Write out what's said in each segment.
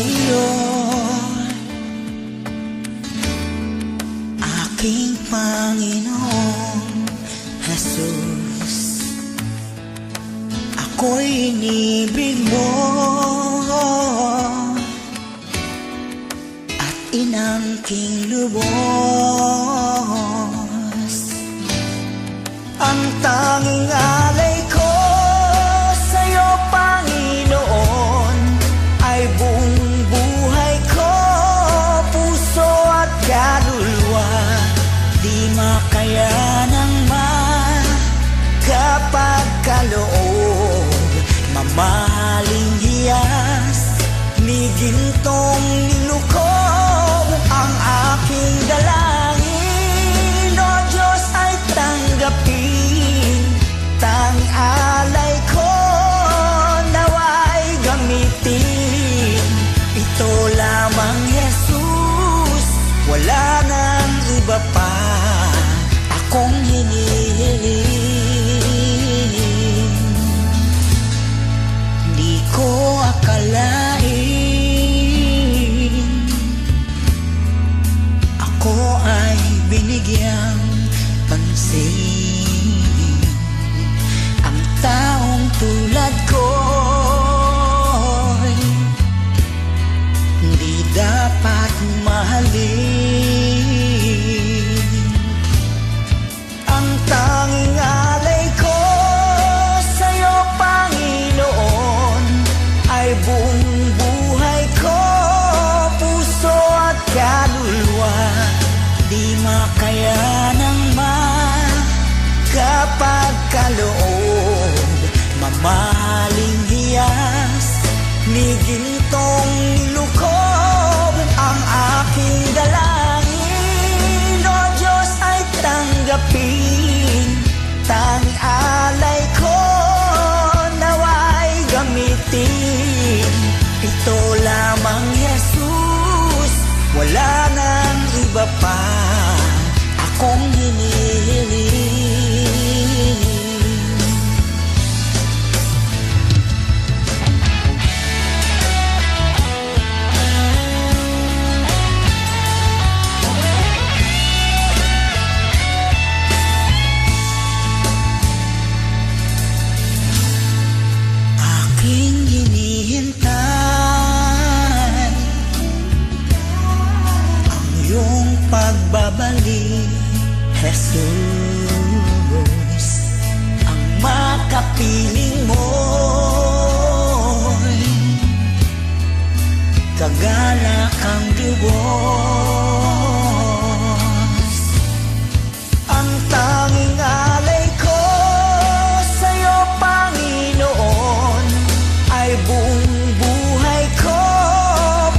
iyo, aking Panginoong Jesus. Ako'y inibig mo at inangking lubos. Ang tanging alay ko sa'yo, Panginoon, ay buong buhay ko, puso at kaluluwa. Di makayanang magkapagkaloob, mamahaling hiyas ni gintong nilukob. Ang aking dalangin, O Diyos, ay tanggapin. Tanging alay ko nawa'y gamitin. Ito lamang, Jesus, wala nang iba pa akong hinihiling. Di ko akalain ako ay binigyang pansin. Ang taong tulad ko'y di dapat mahalin. Ang tanging alay ko sa'yo, Panginoon, ay buong buhay ko, puso at kaluluwa. Di makayanang magkapagkaloob, mamahaling hiyas ni gintong nilukob. Ang aking dalangin, O Diyos, ay tanggapin. Tanging alay ko nawa'y gamitin. Ito lamang, Jesus, wala nang iba pa akong hinihiling. Aking hinihintay ang iyong pagbabalik, Jesus. Ang makapiling mo'y kagalakang Diyos. Ang tanging alay ko sa'yo, Panginoon, ay buong buhay ko,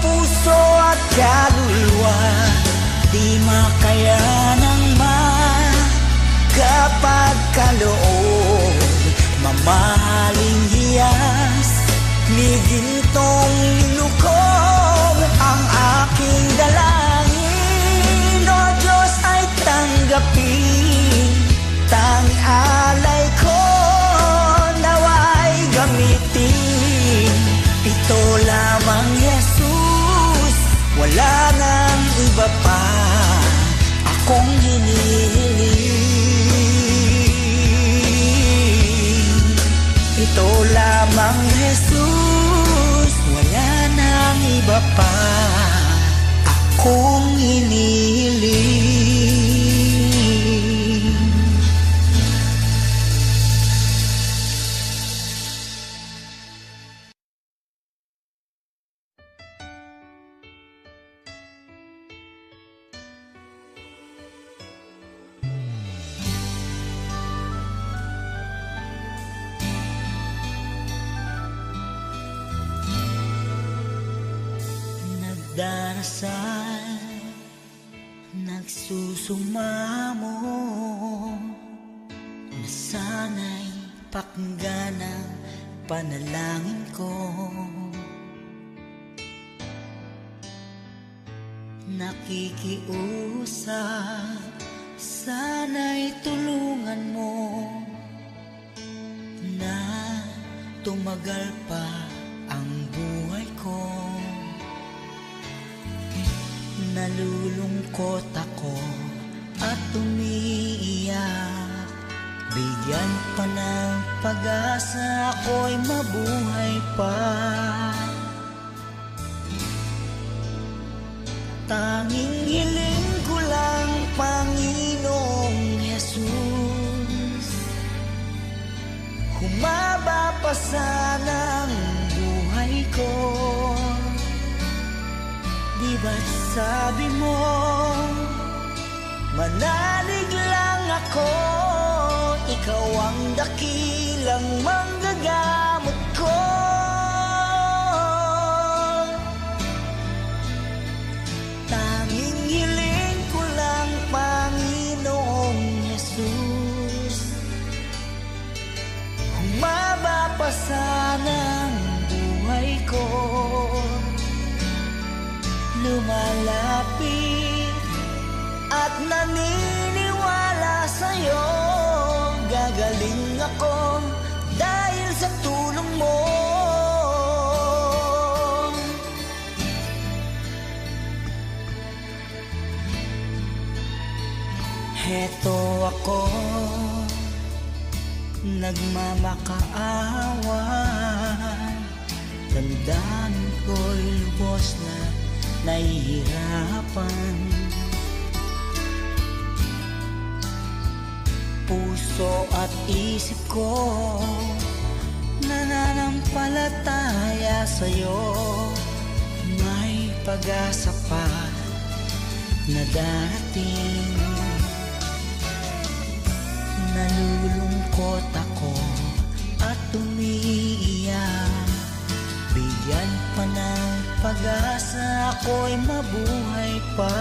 puso at kaluluwa. Di makayanang magkapagkaloob, mamahaling hiyas ni gintong nilukob. Ang aking dalangin, O Diyos, ay tanggapin. Tanging alay ko nawa'y gamitin. Ito lamang, Jesus, wala nang iba pa akong hinihiling. Ito lamang, Jesus, wala nang iba pa akong hinihiling. Nagdarasal, nagsusumamo, na sana'y pakinggan ang panalangin ko. Nakikiusap, sana'y tulungan mo na tumagal pa ang buhay ko. Nalulungkot ako at umiiyak. Bigyan pa ng pag-asa, ako'y mabuhay pa. Tanging hiling ko lang, Panginoong Jesus, humaba pa sana ang buhay ko. Di ba't sabi mo, manalig lang ako, ikaw ang dakilang manggagamot ko. Tanging hiling ko lang, Panginoong Jesus, humaba pa sana ang buhay ko. Lumalapit at naniniwala sa'yo, gagaling ako dahil sa tulong mo. Heto ako, nagmamakaawa, damdamin ko'y lubos na nahihirapan. Puso at isip ko nananampalataya sa'yo, may pag-asa pa na darating. Nalulungkot ako at umiiyak. Bigyan pa ng pag-asa, ako'y mabuhay pa.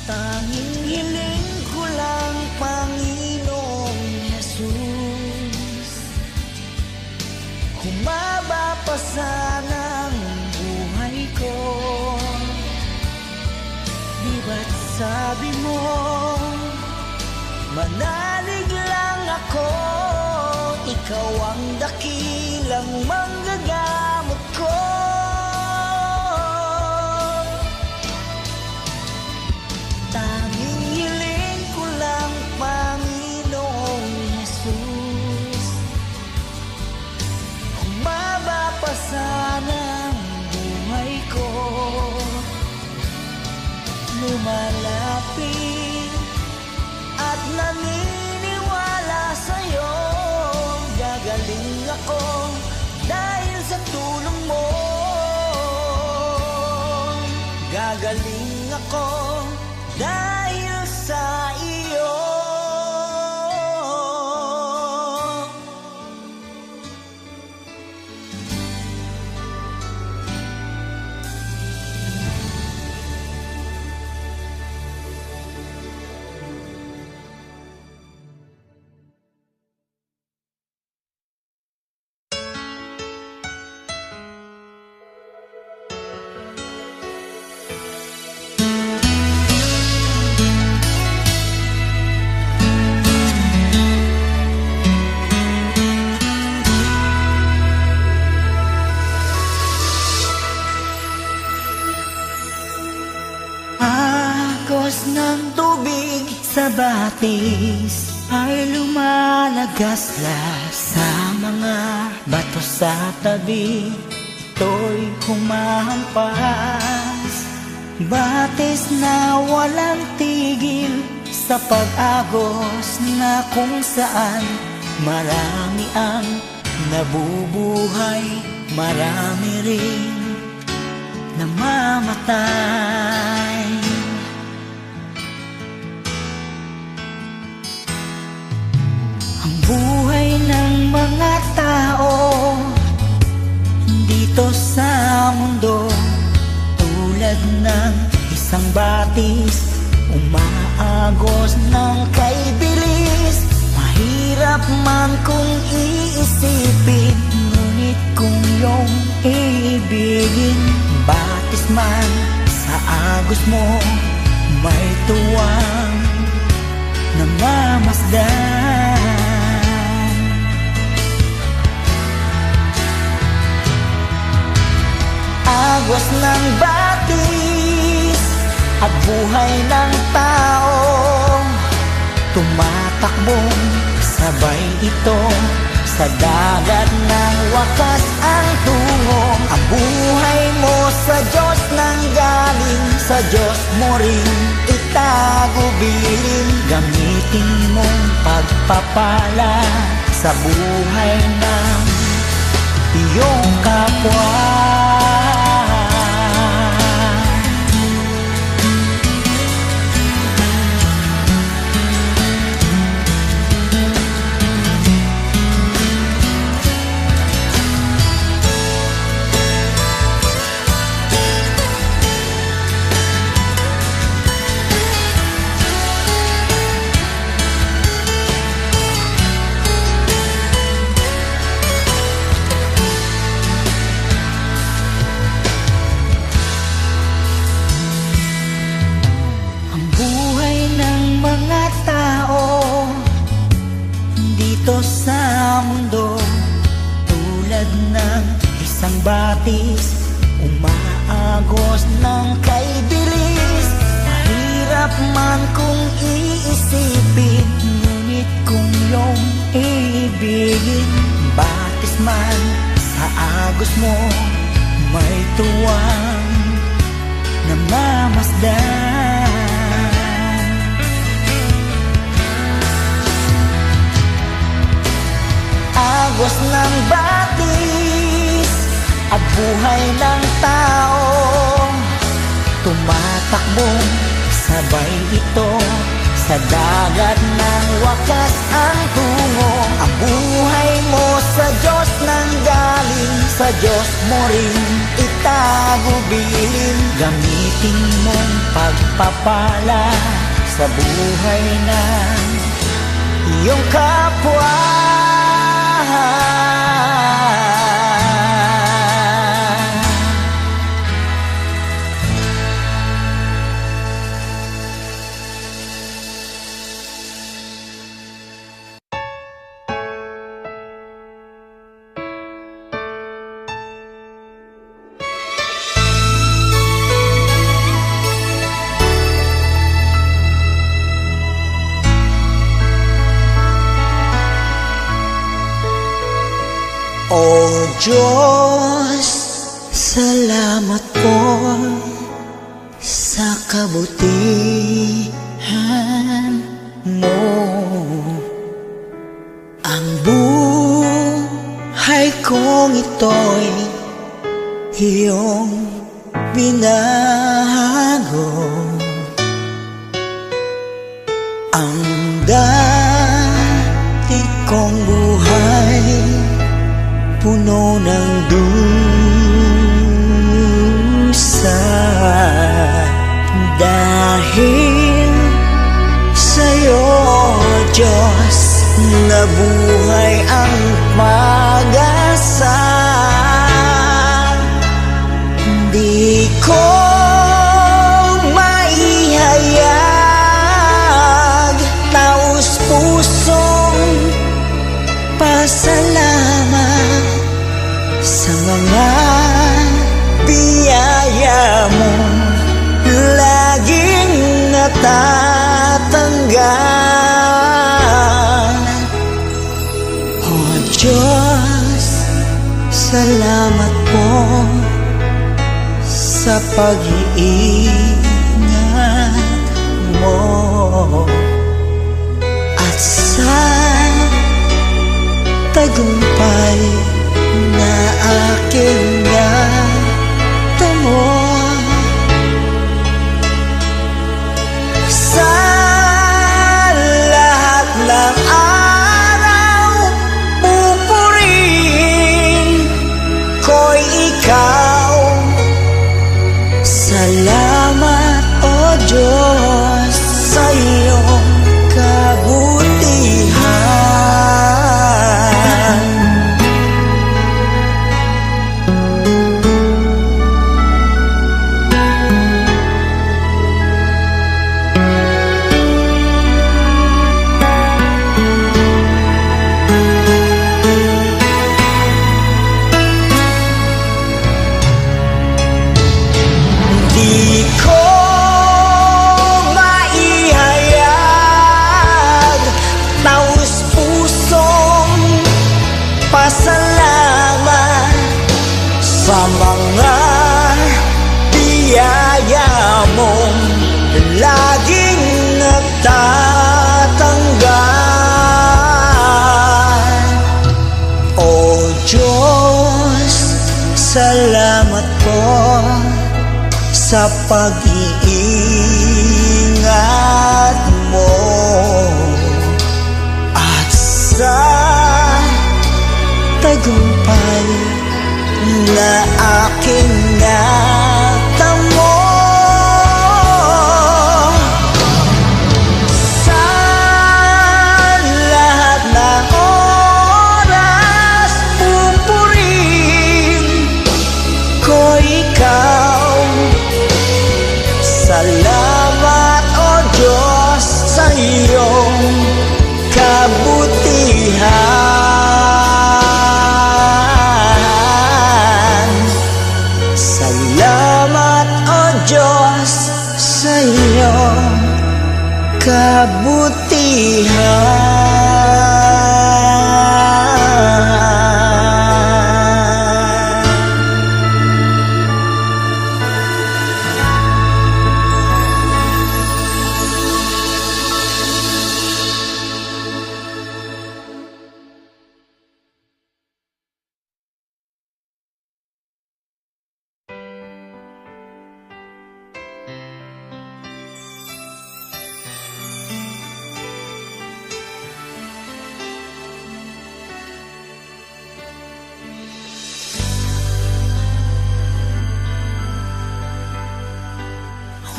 Tanging hiling ko lang, Panginoong Jesus, humaba pa sana ang buhay ko. Di ba't sabi mo, manalig lang ako, ikaw ang dakilang manggagamot ko. Tanging hiling ko lang, Panginoong Jesus, humaba pa sana ang buhay ko. Lumalapit at naniniwala sa'yo, gagaling ako dahil sa tulong mo. Gagaling ako dahil sa iyo. Agos ng tubig sa batis ay lumalagaslas sa mga bato sa tabi. Ito'y humahampas, batis na walang tigil sa pag-agos na kung saan marami ang nabubuhay, marami rin namamatay. Ang buhay ng mga tao dito sa mundo, tulad ng isang batis, umaagos ng kay bilis. Mahirap man kung iisipin, ngunit kung iyong iibigin, batis man sa agos mo, may tuwang namamasdan. Agos ng batis at buhay ng tao, tumatakbong sabay ito sa dagat ng wakas ang tungo. Ang buhay mo sa Diyos nang galing, sa Diyos mo rin itagubilin. Gamitin mong pagpapala sa buhay ng iyong kapwa. Sa mundo, tulad ng isang batis, umaagos ng kay bilis. Mahirap man kung iisipin, ngunit kung iyong iibigin, batis man sa agos mo, may tuwang namamasdan. Agos ng batis at buhay ng tao, tumatakbong sabay ito sa dagat ng wakas ang tungo. Ang buhay mo sa Diyos nang galing, sa Diyos mo rin itagubilin. Gamitin mong pagpapala sa buhay ng iyong kapwa. O Diyos, salamat po sa kabutihan mo. Ang buhay kong ito'y iyong binago. Ang dati kong buhay puno ng dusa, dahil sa'yo, Diyos, nabuhay ang pag-asa. Di ko maihayag, taus-pusong pasalamat sa mga biyaya mo, laging natatanggap. O Diyos, salamat po sa pag-iingat mo at sa tagumpay na aking natamo. Sa lahat ng araw, pupurihin ko'y ikaw. Salamat, O Diyos, sa iyong kabutihan. pag-iingat mo at sa tagumpay na aking natamo. Sa lahat ng oras, pupurihin ko ikaw. Salamat, O Diyos, sa iyong kabutihan. Salamat, O Diyos, sa iyong kabutihan.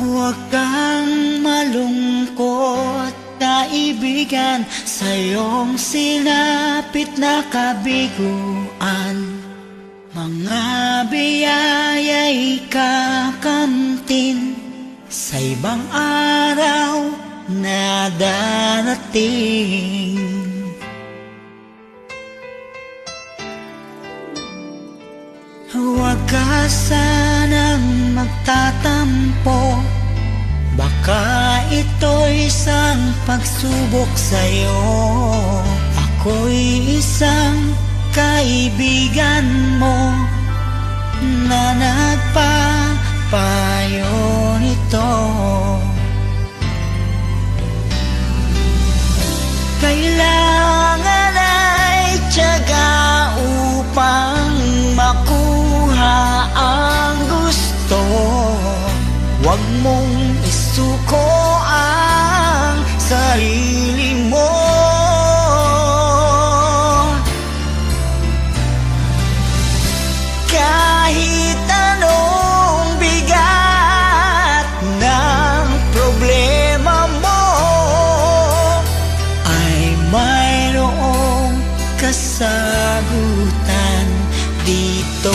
Huwag kang malungkot, kaibigan, sa iyong sinapit na kabiguan. Mga biyaya'y kakamtin sa ibang araw na darating. Huwag ka sanang magtatampo, baka ito'y isang pagsubok sa'yo. Ako'y isang kaibigan mo na nagpapayo nito. Kailangan ay tiyaga upang makuha ang gusto. Huwag mong isuko ang sarili mo. Kahit anong bigat ng problema mo, ay mayroong kasagutan dito.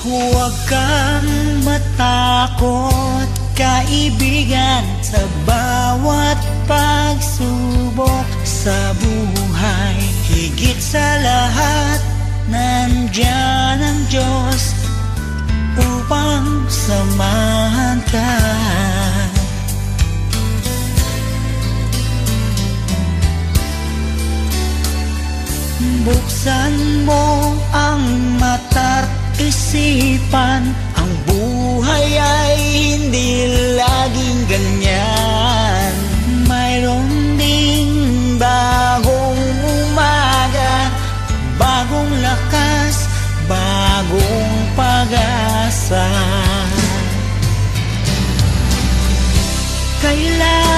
Huwag kang matakot, kaibigan, sa bawat pagsubok sa buhay. Higit sa lahat, nandiyan ang Diyos upang samahan ka. Buksan mo ang mata't isipan, ang buhay ay hindi laging ganyan. Mayroon ding bagong umaga, bagong lakas, bagong pag-asa. Kailangan